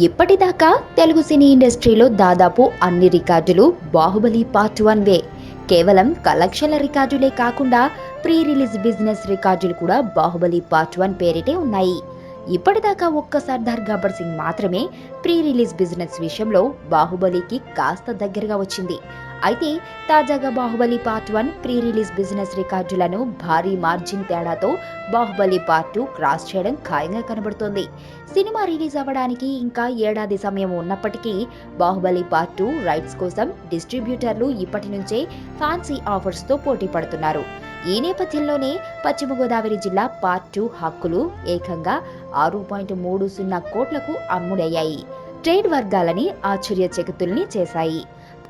ఇప్పటిదాకా తెలుగు సినీ ఇండస్ట్రీలో దాదాపు అన్ని రికార్డులు బాహుబలి పార్ట్ 1 కేవలం కలెక్షన్ల రికార్డులే కాకుండా ప్రీ రిలీజ్ బిజినెస్ రికార్డులు కూడా బాహుబలి పార్ట్ 1 పేరిటే ఉన్నాయి. ఇప్పటిదాకా ఒక్క సర్దార్ గబ్బర్ సింగ్ మాత్రమే ప్రీ రిలీజ్ బిజినెస్ విషయంలో బాహుబలికి కాస్త దగ్గరగా వచ్చింది. అయితే తాజాగా Baahubali part 1 pre release business రికార్డులను భారీ మార్జిన్ తేడాతో బాహుబలి పార్ట్ 2 క్రాస్ చేయడం ఖాయంగా కనబడుతోంది. సినిమా రిలీజ్ అవ్వడానికి ఇంకా ఏడాది సమయం ఉన్నప్పటికీ బాహుబలి పార్ట్ 2 రైట్స్ కోసం డిస్ట్రిబ్యూటర్లు ఇప్పటి నుంచే ఫ్యాన్సీ ఆఫర్స్తో పోటీ పడుతున్నారు. ఈ నేపథ్యంలోనే పశ్చిమ గోదావరి జిల్లా పార్ట్ 2 హక్కులు ఏకంగా 6.30 కోట్లకు అమ్ముడయ్యాయి. ట్రేడ్ వర్గాలని ఆశ్చర్యచకితుల్ని చేశాయి.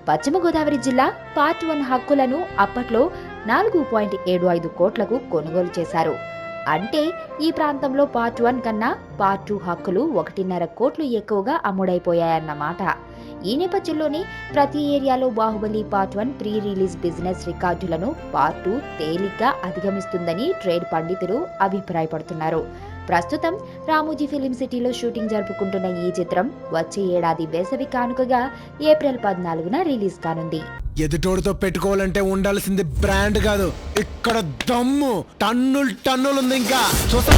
పశ్చిమ గోదావరి జిల్లా పార్ట్ 1 హక్కులను అప్పట్లో 4.75 కోట్లకు కొనుగోలు చేశారు. అంటే ఈ ప్రాంతంలో పార్ట్ 1 కన్నా పార్ట్ 2 హక్కులు 1.5 కోట్లు ఎక్కువగా అమ్ముడైపోయాయన్నమాట. ఈ నేపథ్యంలోనే ప్రతి ఏరియాలో Baahubali part 1 pre release business రికార్డులను పార్ట్ 2 తేలిగ్గా అధిగమిస్తుందని ట్రేడ్ పండితులు అభిప్రాయపడుతున్నారు. ప్రస్తుతం రామోజీ ఫిలిం సిటీలో షూటింగ్ జరుపుకుంటున్న ఈ చిత్రం వచ్చే ఏడాది వేసవి కానుకగా ఏప్రిల్ 14న రిలీజ్ కానుంది. ఎదుటోడితో పెట్టుకోవాలంటే ఉండాల్సింది బ్రాండ్ కాదు, ఇక్కడ దమ్ము టన్నులు ఉంది. ఇంకా చూస్తా